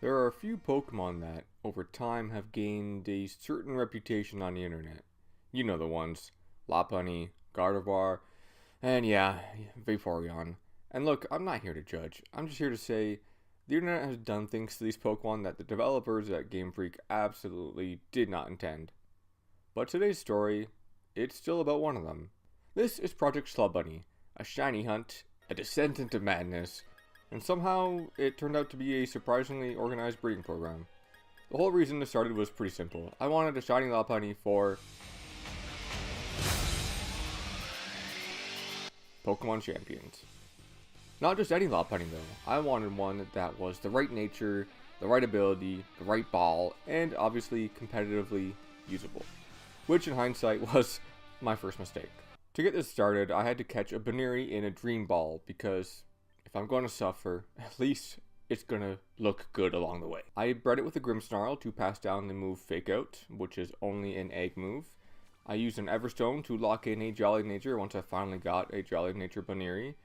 There are a few Pokemon that, over time, have gained a certain reputation on the internet. You know the ones. Lopunny, Gardevoir, and yeah, Vaporeon. And look, I'm not here to judge. I'm just here to say the internet has done things to these Pokemon that the developers at Game Freak absolutely did not intend. But today's story, it's still about one of them. This is Project Slubunny, a shiny hunt, a descent into madness, and somehow it turned out to be a surprisingly organized breeding program. The whole reason this started was pretty simple. I wanted a shiny Lopunny for Pokemon Champions. Not just any Lopunny though. I wanted one that was the right nature, the right ability, the right ball, and obviously competitively usable. Which in hindsight was my first mistake. To get this started, I had to catch a Buneary in a Dream Ball because if I'm going to suffer, at least it's going to look good along the way. I bred it with a Grimmsnarl to pass down the move Fake Out, which is only an egg move. I used an Everstone to lock in a Jolly Nature once I finally got a Jolly Nature Buneary.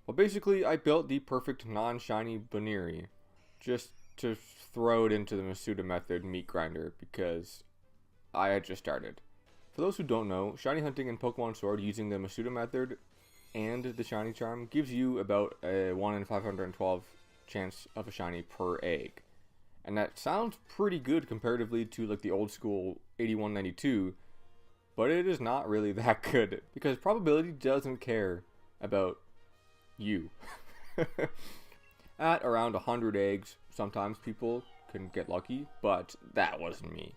Well, basically, I built the perfect non-shiny Buneary just to throw it into the Masuda Method meat grinder because I had just started. For those who don't know, shiny hunting in Pokemon Sword using the Masuda Method and the shiny charm gives you about a 1 in 512 chance of a shiny per egg. And that sounds pretty good comparatively to like the old school 8192, but it is not really that good because probability doesn't care about you. At around 100 eggs, sometimes people can get lucky, but that wasn't me.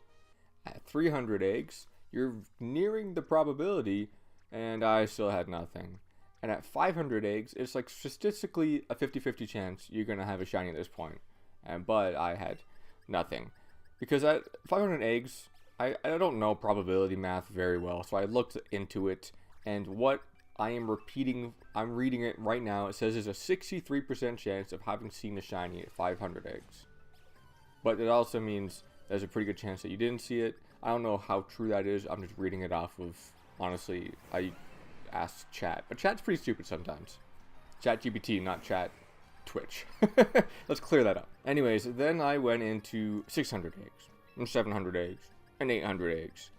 At 300 eggs, you're nearing the probability, and I still had nothing. And at 500 eggs, it's like statistically a 50-50 chance you're going to have a shiny at this point. But I had nothing. Because at 500 eggs, I don't know probability math very well, so I looked into it, and what I am repeating, I'm reading it right now, it says there's a 63% chance of having seen a shiny at 500 eggs. But it also means there's a pretty good chance that you didn't see it. I don't know how true that is. I'm just reading it off of, honestly, I asked chat. But chat's pretty stupid sometimes. Chat GPT, not chat Twitch. Let's clear that up. Anyways, then I went into 600 eggs, and 700 eggs, and 800 eggs.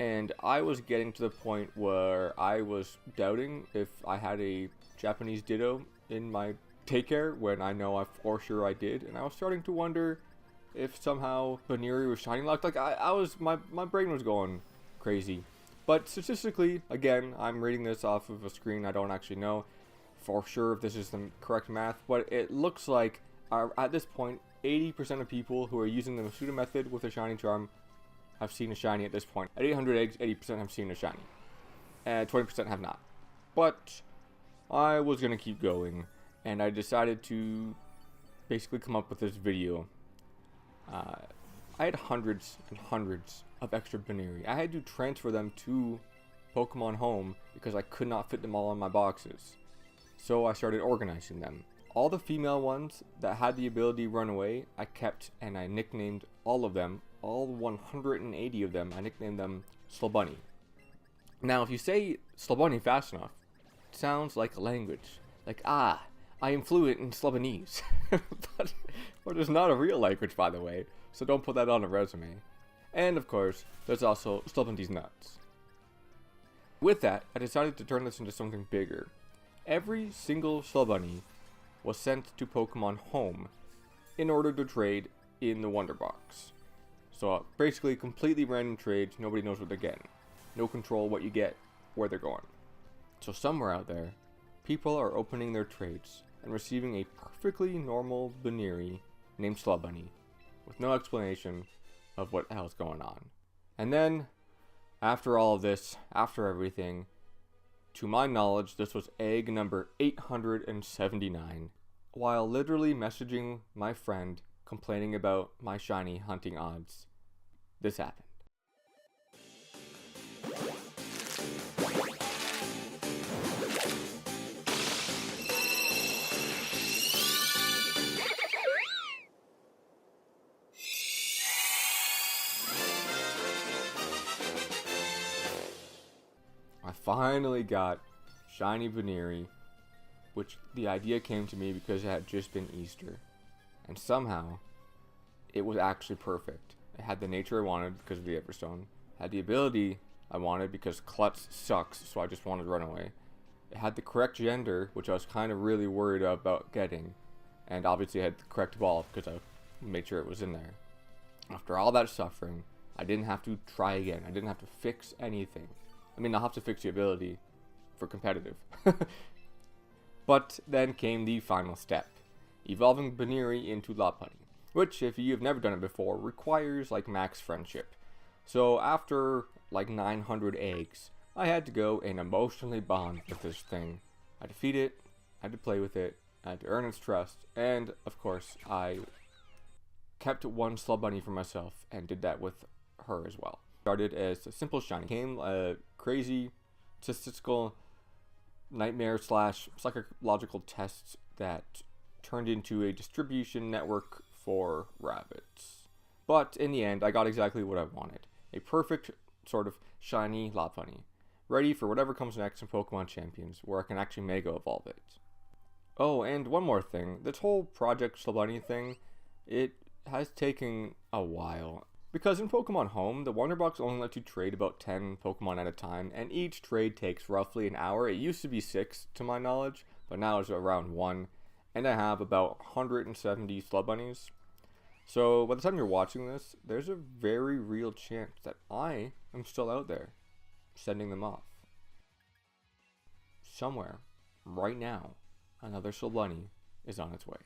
And I was getting to the point where I was doubting if I had a Japanese Ditto in my daycare when I know for sure I did. And I was starting to wonder if somehow Buneary was shiny locked. Like my brain was going crazy. But statistically, again, I'm reading this off of a screen. I don't actually know for sure if this is the correct math, but it looks like at this point, 80% of people who are using the Masuda Method with a shiny charm have seen a shiny at this point. At 800 eggs, 80% have seen a shiny, and 20% have not. But I was gonna keep going, and I decided to basically come up with this video. I had hundreds and hundreds of extra Buneary. I had to transfer them to Pokemon Home because I could not fit them all in my boxes. So I started organizing them. All the female ones that had the ability to run away, I kept, and I nicknamed all of them, all 180 of them, I nicknamed them Slubunny. Now, if you say Slubunny fast enough, it sounds like a language. Like, I am fluent in Slubunese. but it's not a real language, by the way, so don't put that on a resume. And of course, there's also Slubunny's nuts. With that, I decided to turn this into something bigger. Every single Slubunny was sent to Pokemon Home in order to trade in the Wonder Box. So basically completely random trades, nobody knows what they're getting. No control what you get, where they're going. So somewhere out there, people are opening their trades and receiving a perfectly normal Buneary named Slubunny with no explanation of what the hell's going on. And then, after all of this, after everything, to my knowledge, this was egg number 879. While literally messaging my friend complaining about my shiny hunting odds, this happened. I finally got shiny Buneary, which the idea came to me because it had just been Easter. And somehow, it was actually perfect. It had the nature I wanted because of the Everstone. It had the ability I wanted because Klutz sucks, so I just wanted to run away. It had the correct gender, which I was kind of really worried about getting. And obviously it had the correct evolve because I made sure it was in there. After all that suffering, I didn't have to try again. I didn't have to fix anything. I mean, I'll have to fix the ability for competitive. But then came the final step, evolving Buneary into Lopunny, which, if you've never done it before, requires like max friendship. So after like 900 eggs, I had to go and emotionally bond with this thing. I had to feed it, I had to play with it, I had to earn its trust, and of course I kept one Slubunny for myself and did that with her as well. Started as a simple shiny, became a crazy statistical nightmare / psychological test that turned into a distribution network for rabbits. But in the end, I got exactly what I wanted. A perfect sort of shiny Lopunny, ready for whatever comes next in Pokemon Champions, where I can actually Mega Evolve it. Oh, and one more thing. This whole Project Slubunny thing, it has taken a while. Because in Pokemon Home, the Wonder Box only lets you trade about 10 Pokemon at a time, and each trade takes roughly an hour. It used to be 6, to my knowledge, but now it's around 1. And I have about 170 Slubunnies. So by the time you're watching this, there's a very real chance that I am still out there, sending them off. Somewhere, right now, another Slubunny is on its way.